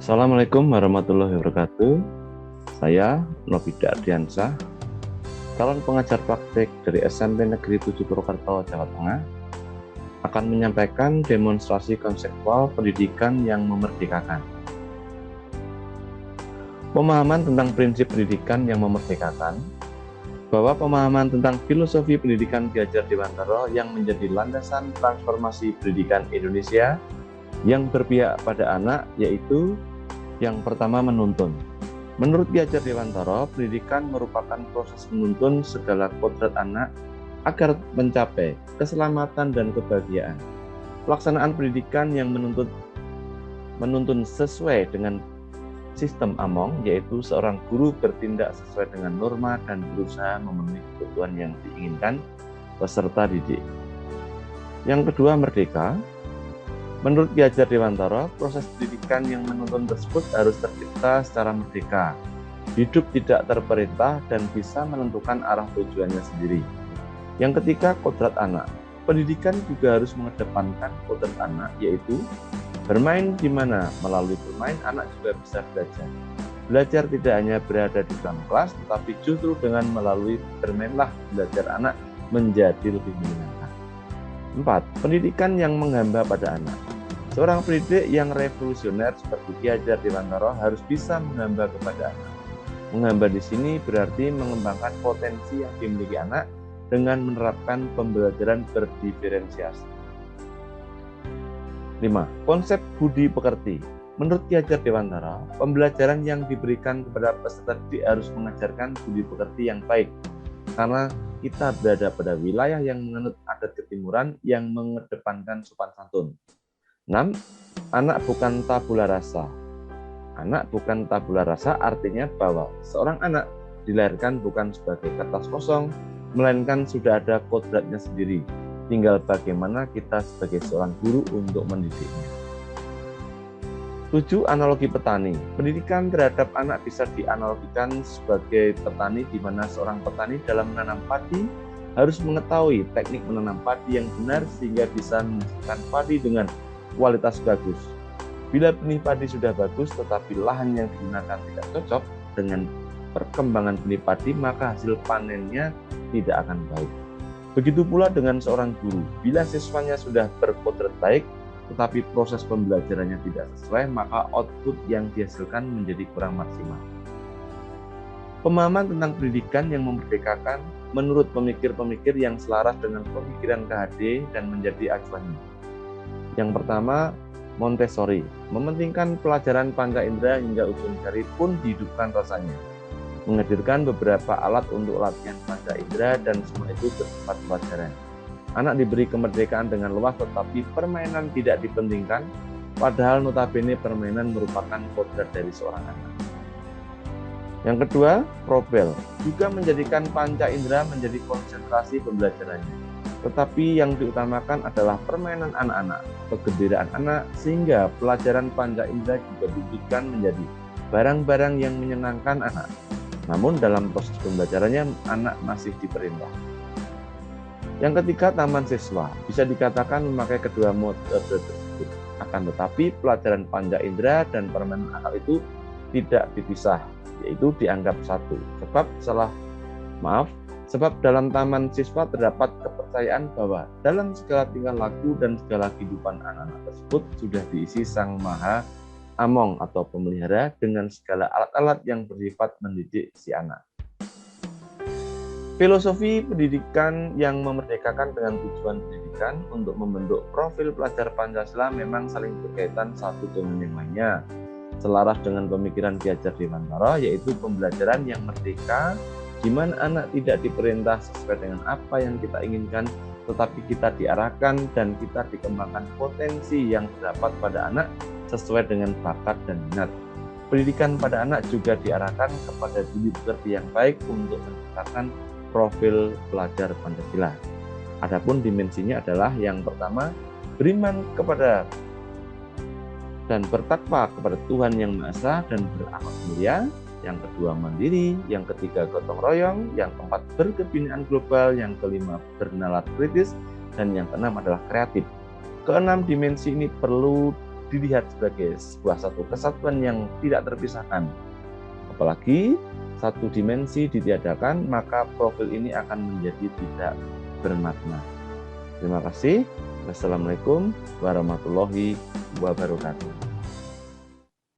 Assalamualaikum warahmatullahi wabarakatuh. Saya Nofida Ardiansyah, calon pengajar praktik dari SMP Negeri 7 Purwokerto, Jawa Tengah, akan menyampaikan demonstrasi konseptual pendidikan yang memerdekakan. Pemahaman tentang prinsip pendidikan yang memerdekakan, bahwa pemahaman tentang filosofi pendidikan Ki Hajar Dewantara yang menjadi landasan transformasi pendidikan Indonesia yang berpihak pada anak, yaitu yang pertama, menuntun. Menurut Ki Hajar Dewantara, pendidikan merupakan proses menuntun segala kodrat anak agar mencapai keselamatan dan kebahagiaan. Pelaksanaan pendidikan yang menuntun sesuai dengan sistem Among, yaitu seorang guru bertindak sesuai dengan norma dan berusaha memenuhi kebutuhan yang diinginkan peserta didik. Yang kedua, merdeka. Menurut Ki Hajar Dewantara, proses pendidikan yang menuntun tersebut harus tercipta secara merdeka, hidup tidak terperintah dan bisa menentukan arah tujuannya sendiri. Yang ketiga, kodrat anak. Pendidikan juga harus mengedepankan kodrat anak, yaitu bermain di mana melalui bermain anak juga bisa belajar. Belajar tidak hanya berada di dalam kelas, tetapi justru dengan melalui bermainlah belajar anak menjadi lebih menyenangkan. 4. Pendidikan yang menghamba pada anak. Seorang pendidik yang revolusioner seperti Ki Hajar Dewantara harus bisa menghamba kepada anak. Menghamba di sini berarti mengembangkan potensi yang dimiliki anak dengan menerapkan pembelajaran berdiferensiasi. 5. Konsep budi pekerti. Menurut Ki Hajar Dewantara, pembelajaran yang diberikan kepada peserta didik harus mengajarkan budi pekerti yang baik, karena kita berada pada wilayah yang menganut adat ketimuran yang mengedepankan sopan santun. 6. Anak bukan tabula rasa. Anak bukan tabula rasa artinya bahwa seorang anak dilahirkan bukan sebagai kertas kosong, melainkan sudah ada kodratnya sendiri. Tinggal bagaimana kita sebagai seorang guru untuk mendidiknya. 7. Analogi petani. Pendidikan terhadap anak bisa dianalogikan sebagai petani, di mana seorang petani dalam menanam padi harus mengetahui teknik menanam padi yang benar sehingga bisa menghasilkan padi dengan kualitas bagus. Bila benih padi sudah bagus tetapi lahan yang digunakan tidak cocok dengan perkembangan benih padi, maka hasil panennya tidak akan baik. Begitu pula dengan seorang guru, bila siswanya sudah berkodrat baik, tetapi proses pembelajarannya tidak sesuai, maka output yang dihasilkan menjadi kurang maksimal. Pemahaman tentang pendidikan yang memerdekakan menurut pemikir-pemikir yang selaras dengan pemikiran KHD dan menjadi acuannya. Yang pertama, Montessori, mementingkan pelajaran panca indera hingga ujung jari pun dihidupkan rasanya. Menghadirkan beberapa alat untuk latihan panca indera dan semua itu bersifat pelajaran. Anak diberi kemerdekaan dengan luas tetapi permainan tidak dipentingkan, padahal notabene permainan merupakan kodrat dari seorang anak. Yang kedua, Probel, juga menjadikan panca indera menjadi konsentrasi pembelajarannya. Tetapi yang diutamakan adalah permainan anak-anak, kegembiraan anak, sehingga pelajaran panca indera juga diwujudkan menjadi barang-barang yang menyenangkan anak. Namun dalam proses pembelajarannya, anak masih diperintah. Yang ketiga, taman siswa, bisa dikatakan memakai kedua metode tersebut. Akan tetapi pelajaran panca indera dan permainan akal itu tidak dipisah, yaitu dianggap satu. Sebab dalam taman siswa terdapat kepercayaan bahwa dalam segala tingkah laku dan segala kehidupan anak-anak tersebut sudah diisi Sang Maha Among atau pemelihara dengan segala alat-alat yang bersifat mendidik si anak. Filosofi pendidikan yang memerdekakan dengan tujuan pendidikan untuk membentuk profil pelajar Pancasila memang saling berkaitan satu dengan yang lainnya. Selaras dengan pemikiran Ki Hajar Dewantara, yaitu pembelajaran yang merdeka, di mana anak tidak diperintah sesuai dengan apa yang kita inginkan, tetapi kita diarahkan dan kita dikembangkan potensi yang terdapat pada anak sesuai dengan bakat dan minat. Pendidikan pada anak juga diarahkan kepada budi pekerti yang baik untuk menciptakan profil pelajar Pancasila. Adapun dimensinya adalah yang pertama, beriman kepada dan bertakwa kepada Tuhan Yang Maha Esa dan berakhlak mulia. Yang kedua, mandiri. Yang ketiga, gotong royong. Yang keempat, berkebinaan global. Yang kelima, bernalar kritis. Dan yang keenam adalah kreatif. Keenam dimensi ini perlu dilihat sebagai sebuah satu kesatuan yang tidak terpisahkan. Apalagi satu dimensi ditiadakan, maka profil ini akan menjadi tidak bermakna. Terima kasih. Wassalamualaikum warahmatullahi wabarakatuh.